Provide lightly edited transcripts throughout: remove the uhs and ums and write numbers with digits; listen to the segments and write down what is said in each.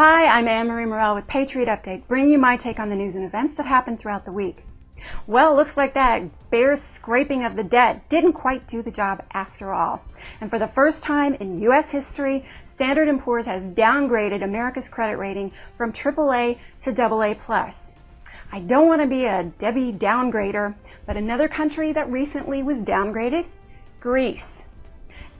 Hi, I'm Murrell with Patriot Update, bringing you my take on the news and events that happened throughout the week. Well, looks like that bare scraping of the debt didn't quite do the job after all. And for the first time in U.S. history, Standard & Poor's has downgraded America's credit rating from AAA to AA+. I don't want to be a Debbie downgrader, but another country that recently was downgraded? Greece.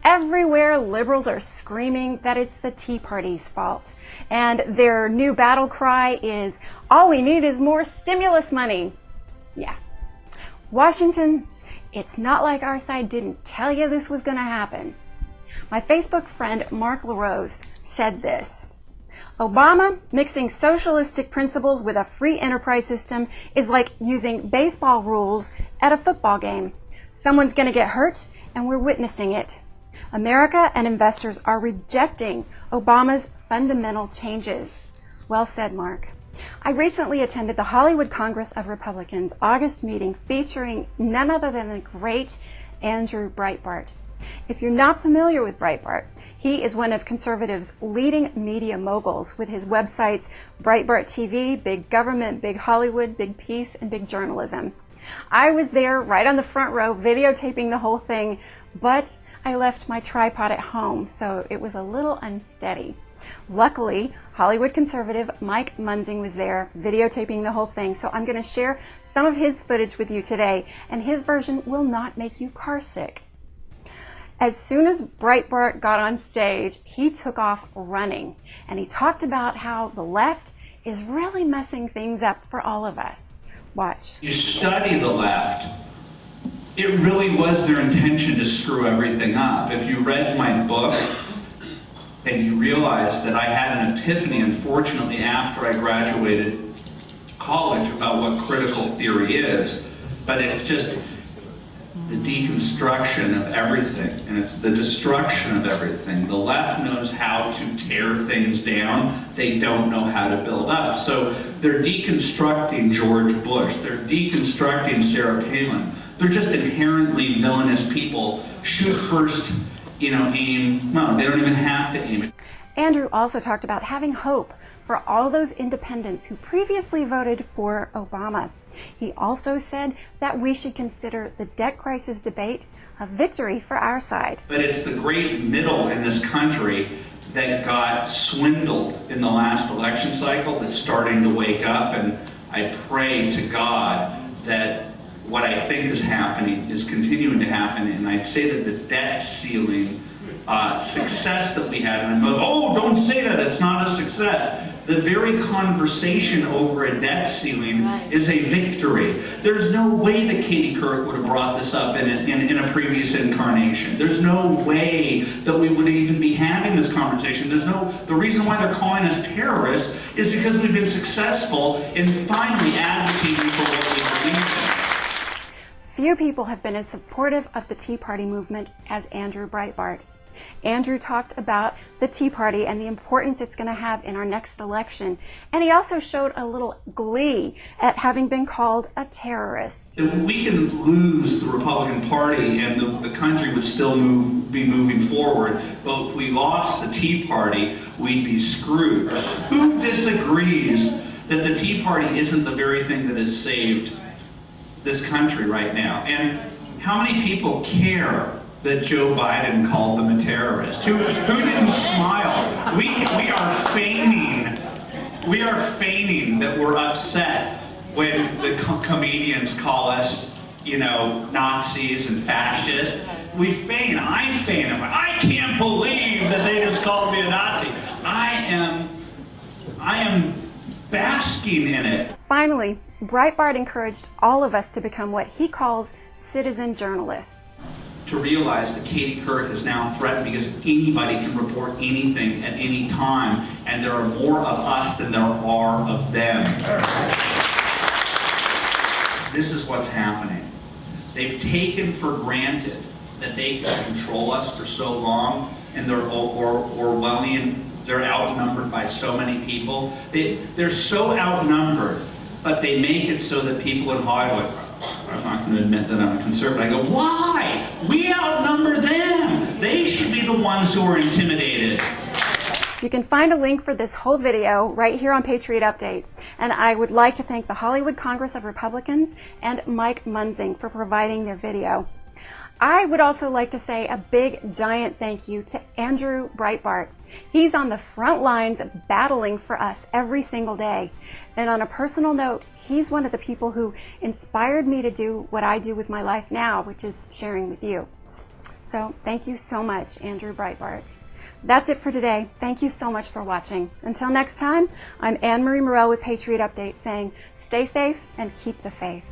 Everywhere, liberals are screaming that it's the Tea Party's fault. And their new battle cry is, all we need is more stimulus money. Yeah. Washington, it's not like our side didn't tell you this was going to happen. My Facebook friend Mark LaRose said this: Obama mixing socialistic principles with a free enterprise system is like using baseball rules at a football game. Someone's going to get hurt, and we're witnessing it. America and investors are rejecting Obama's fundamental changes. Well said, Mark. I recently attended the Hollywood Congress of Republicans August meeting featuring none other than the great Andrew Breitbart. If you're not familiar with Breitbart, he is one of conservatives' leading media moguls with his websites Breitbart TV, Big Government, Big Hollywood, Big Peace, and Big Journalism. I was there right on the front row videotaping the whole thing, but I left my tripod at home, so it was a little unsteady. Luckily, Hollywood conservative Mike Munzing was there videotaping the whole thing, so I'm going to share some of his footage with you today, and his version will not make you car sick. As soon as Breitbart got on stage, he took off running, and he talked about how the left is really messing things up for all of us. Watch. You study the left. It really was their intention to screw everything up. If you read my book and you realize that I had an epiphany, unfortunately, after I graduated college about what critical theory is, but it's just the deconstruction of everything, and it's the destruction of everything. The left knows how to tear things down. They don't know how to build up. So they're deconstructing George Bush. They're deconstructing Sarah Palin. They're just inherently villainous people. Shoot first, aim. No, they don't even have to aim it. Andrew also talked about having hope for all those independents who previously voted for Obama. He also said that we should consider the debt crisis debate a victory for our side. But it's the great middle in this country that got swindled in the last election cycle that's starting to wake up, and I pray to God that what I think is happening is continuing to happen, and I'd say that the debt ceiling success that we had, and don't say that, it's not a success. The very conversation over a debt ceiling is a victory. There's no way that Katie Couric would have brought this up in a previous incarnation. There's no way that we would even be having this conversation. The reason why they're calling us terrorists is because we've been successful in finally advocating for what we believe in. Few people have been as supportive of the Tea Party movement as Andrew Breitbart. Andrew talked about the Tea Party and the importance it's going to have in our next election. And he also showed a little glee at having been called a terrorist. We can lose the Republican Party and the country would still be moving forward. But if we lost the Tea Party, we'd be screwed. Who disagrees that the Tea Party isn't the very thing that has saved this country right now? And how many people care that Joe Biden called them a terrorist? Who didn't smile? We are feigning that we're upset when the comedians call us, Nazis and fascists. We feign. I feign. I can't believe that they just called me a Nazi. I am basking in it. Finally, Breitbart encouraged all of us to become what he calls citizen journalists. To realize that Katie Couric is now threatened because anybody can report anything at any time, and there are more of us than there are of them. This is what's happening. They've taken for granted that they can control us for so long, and they're Orwellian. They're outnumbered by so many people. They're so outnumbered, but they make it so that people in Hollywood, I'm not going to admit that I'm a conservative. I go, why? We outnumber them. They should be the ones who are intimidated. You can find a link for this whole video right here on Patriot Update. And I would like to thank the Hollywood Congress of Republicans and Mike Munzing for providing their video. I would also like to say a big, giant thank you to Andrew Breitbart. He's on the front lines battling for us every single day. And on a personal note, he's one of the people who inspired me to do what I do with my life now, which is sharing with you. So thank you so much, Andrew Breitbart. That's it for today. Thank you so much for watching. Until next time, I'm Anne Marie Murrell with Patriot Update saying, stay safe and keep the faith.